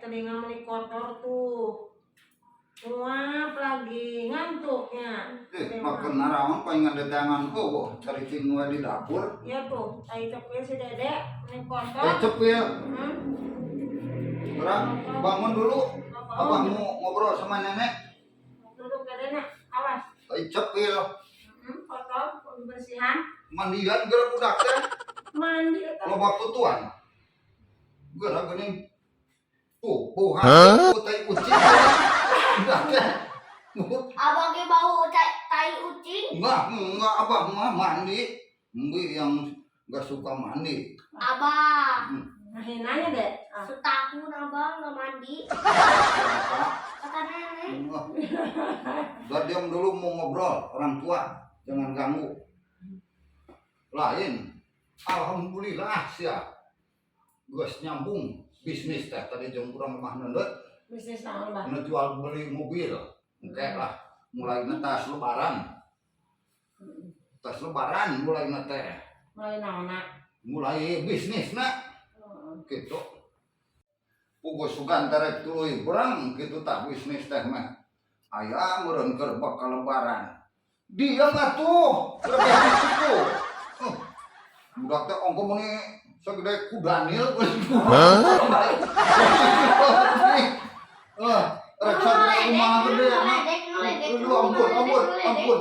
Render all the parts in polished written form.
telinga meni kotor tuh. Muap lagi ngantuknya. Makan narawan pengen ada tangan kok cari cingua di dapur. Iya tuh, tai cepil si Dedek meni kotor. Cepil. Gerak, bangun dulu. Abah mau ngobrol sama nenek. Duduk ke Dedek, awas. Cepil. Kotor, bersihan. Mandian gerak budak teh. Mandi. Loba tutuan. Gerak geuning. Tuh, buhan tai ucing. Budak teh. Abang ge bau tai ucing. Enggak abah mah mandi. Mbi yang enggak suka mandi. Abang. Nanya deh. Setahun abang nggak mandi. Kata nenek. Udah diam dulu mau ngobrol orang tua. Jangan ganggu. Lain. Alhamdulillah sia. Geus nyambung bisnis teh tadi jeung urang mah neundeut. Bisnis naon, Bang? Nu jual beli mobil. Engke lah mulai tas lebaran. Tas lebaran mulai teh. Mulai naonna? Mulai bisnisna. Gitu. Puguh sugan terek tuluy berang kitu tah bisnis teh mah. Aya meureun keur bakal lebaran. Diam atuh. Lebih itu. Budak teh ongko meuni sagede ku Daniel. Rek sagede rumah gede.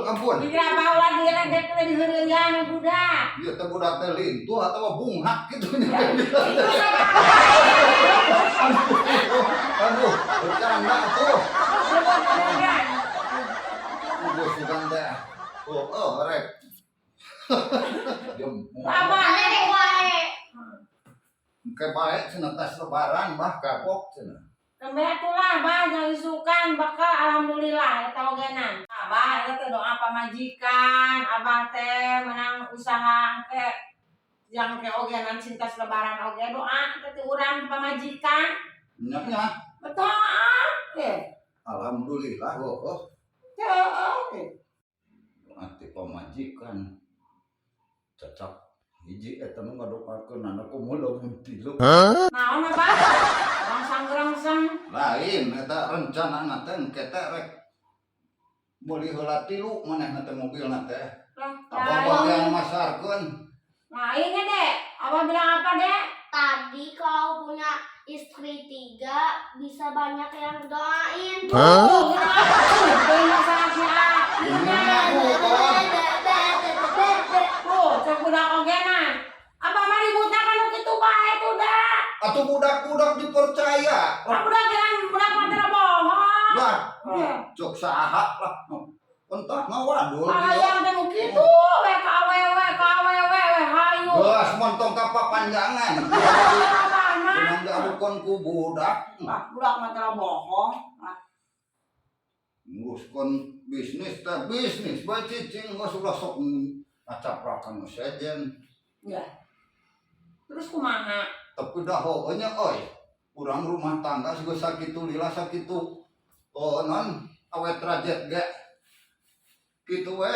Ampun. Dikira apa lagi ledek teh diheureuyan budak. Ieu teh budak teh lintuh atawa bunghak kitu. Aduh, bercanda tuh. Puguh sugan teh. Rek. Apa Nenek wae. Ke bae cenah tas lebaran bah kapok cenah. Kembali tulah bah yang isukan bakal alhamdulillah eta ogenan. Abah eta teh doa pamajikan, abah teh menang usaha ke yang ke ogenan cintas lebaran oge doa teh urang pamajikan. Nya. Betul. Alhamdulillah oh. Teh. Ati pamajikan. Cocok hiji eta mah ngadoakeun anak kumaha mun tilu. Naon apa? Rangsang-rangsang. Lain eta rencanana teh engke teh rek meuli heula tilu manehna teh mobilna teh. Abah yang masarkeun. Lain ya, Dek. Abah bilang apa, Dek? Tadi kalau punya istri 3 bisa banyak yang doain. Banyak saatnya. Cek budak ogenan. Abah mah ributna kan kitu bae tuh, Dak. Atuh budak-budak dipercaya. Budak jangan budak mah teu bohong. Lah, cok saha lah. Entah ngawadul. Hayang teh nu kitu, we ka awewe hayu. Geus montong ka papanjangan. Mana? Jangan diadukon ku budak. Budak mah teu bohong. Nguruskeun bisnis teh bisnis bae cicing geus ulah sok acaprakan sejen. Ya. Terus kumaha? Tapi dah nya euy. Urang rumah tangga geus sakitu lila sakitu. Oh non awet rajet ge. Kitu we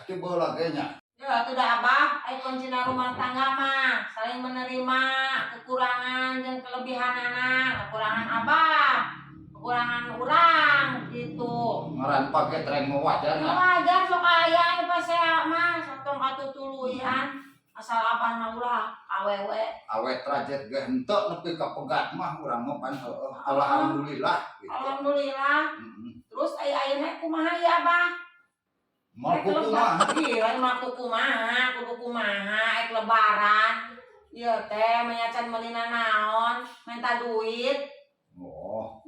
coba lagi nya. Ya, itu dah Abah, kuncina rumah tangga mah saling menerima kekurangan dan kelebihan anak, kekurangan Abah, kekurangan urang gitu. Ngaran pake tren wajar Ya wajar sok aya pas saya mah satong katutuluyan asal Abah mah ulah awewe. Awet rajet ge henteu nepi ka pegat mah urang mah pan alhamdulillah gitu. Alhamdulillah. Terus ayeuna kumaha ya Abah? Mau kumaha? Iya, mah kumaha, kudu kumaha ek lebaran. Ieu teh menyacan meulina naon, minta duit. Oh.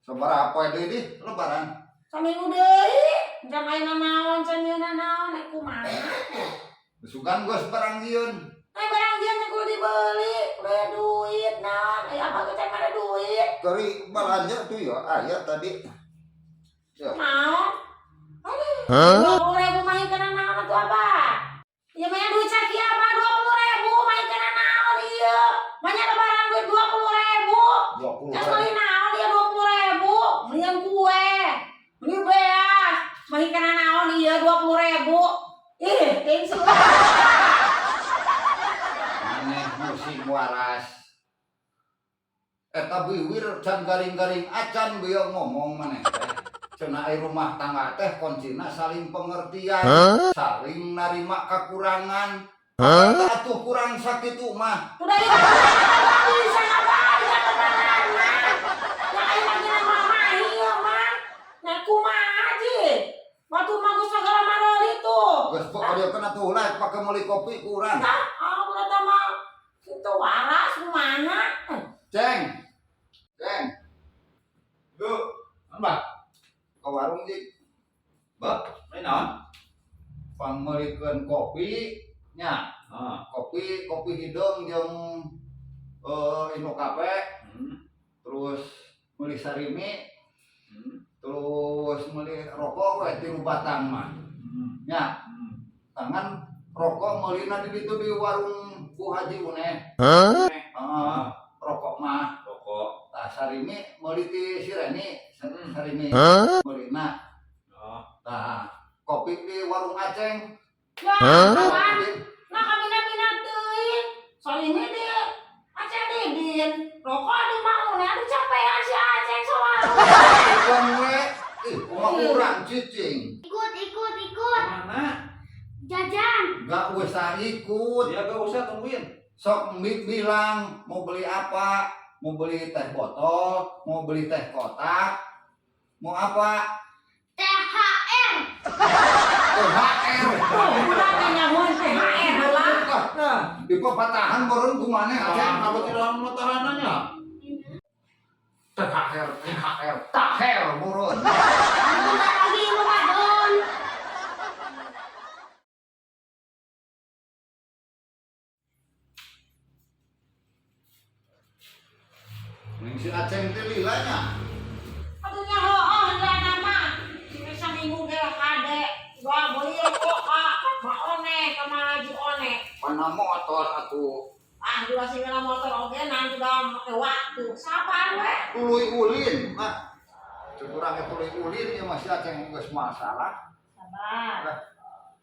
Sabaraha deui di lebaran? Saminggu deui, jam ayeuna naon, can yeuna naon, ek kumaha. Sugan geus barang dieun. Barang dia teh kudu dibeli, kudu aya duit naon, aya apa teh ada duit. Dari belanja tuh ya aya tadi. Ya. Naon? Aduh, 20.000 main kana naon atuh Abah? Ieu mah duit caki Abah 20.000 main kana naon ieu? Banyak lebaran duit 20.000. Geus meuli naon ieu 20.000? Meulieun kue, meuli beas, main kana naon ieu 20.000? Ih, gengsi. Maneh musim waras. eta biwir can garing-garing acan beuh ngomong maneh teh. Cenah ai rumah tangga teh kuncina saling pengertian, saling narima kekurangan. Atuh kurang sakitu mah. Udah ya, nggak bisa ngapain ya lebaran mah. Yang ayo lagi nama mah iya mah. Nah kumaha aja. Waktu mah gue segala marah itu. Geus pokoknya atuh ulah pake meuli kopi kurang. Nah, berarti mah itu waras mana? Ceng. Ceng. Yuk, Mbak. Ke warung jeung Mbak, ini naon? pameulikeun kopi nya. Kopi hidung jeung Indo Cafe. Terus meuli sarimi. Terus meuli rokok we 3 batang mah. Nya. Tangan rokok meulina di ditu di warung Bu Haji Uneh. Rokok mah Rokok. tah sarimi meuli ti si Reni. Sarimi meulina. Tah kopi di warung Aceng. Ya, kawan. Nah kami minat teuing. Soalnya dia Aceh Didin. Rokok di mau nih aduh capean si Aceh soal. Bukan we. Kumaha urang cicing. Ikut. Mana? Jajan. Gak usah ikut. Dia gak usah tungguin. Sok bilang mau beli apa? Mau beli teh botol, mau beli teh kotak, mau apa? THR. THR. Udah nyamuan THR lah. Di pepatahan borun kumane Aceh. Apa tidak mau tahanannya? THR borun. Bentar lagi Ramadan. Ning si Aceh teh lilanya. Atunya heueuh dia nama. Bisa minggu ge kade. Gua beli kok Mak One ka Maji One. Pana motor atuh. Dua singgal motor oge nanti udah make waktu. Sabar we. Tuluy ulin. Nah. Curang tuluy ulin ya masih Aceh geus masalah. Sabar.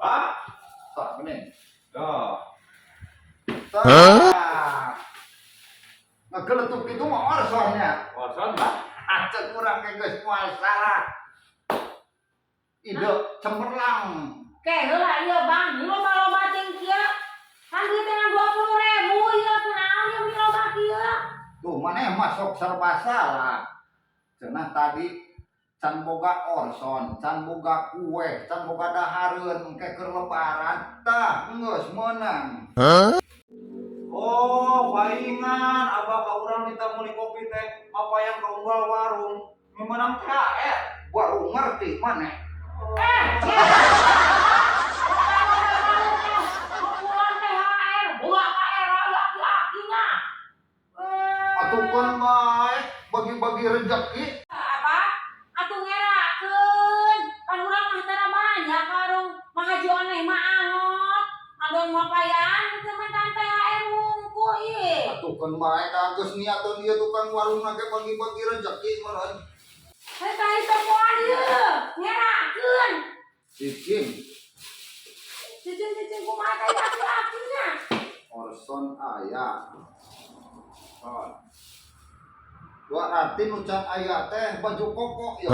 Pak. Tak bener. Yo. Ngegeletuk itu mah orsonnya. Orson, Mbak. Aceh kurang geus masalah. Ide cemerlang. Oke, heula ieu Bang, loba-loba ting kieu. Kan duit dengan 20.000 ieu kunaon yang loba kieu? Tuh maneh masuk serba salah. Cenah tadi can boga orson, can boga kue, can boga dahareun engke keur lebaran, tah geus meunang. Oh, palingan abah ka urang minta meuli kopi teh apa yang keunggul warung. Memenang THR. Warung ngerti maneh. Kumpulan THR, buka KR laki-lakinya. Atuh kan bae bagi-bagi rezeki. Apa? Atuh ngerakeun. Kan urang mah tara banyak karung Mahaji One mah angot. Adon mapayan teu mantan THR wungkul ieu. Atuh kan bae da geus niateun ieu tukang warung ge bagi-bagi rezeki meureun. Eta itu poan ieu, ngerakeun. Cicing Cicing kumaha teh laki-lakinya. orson aya. Dua arti nu can aya teh baju koko ya.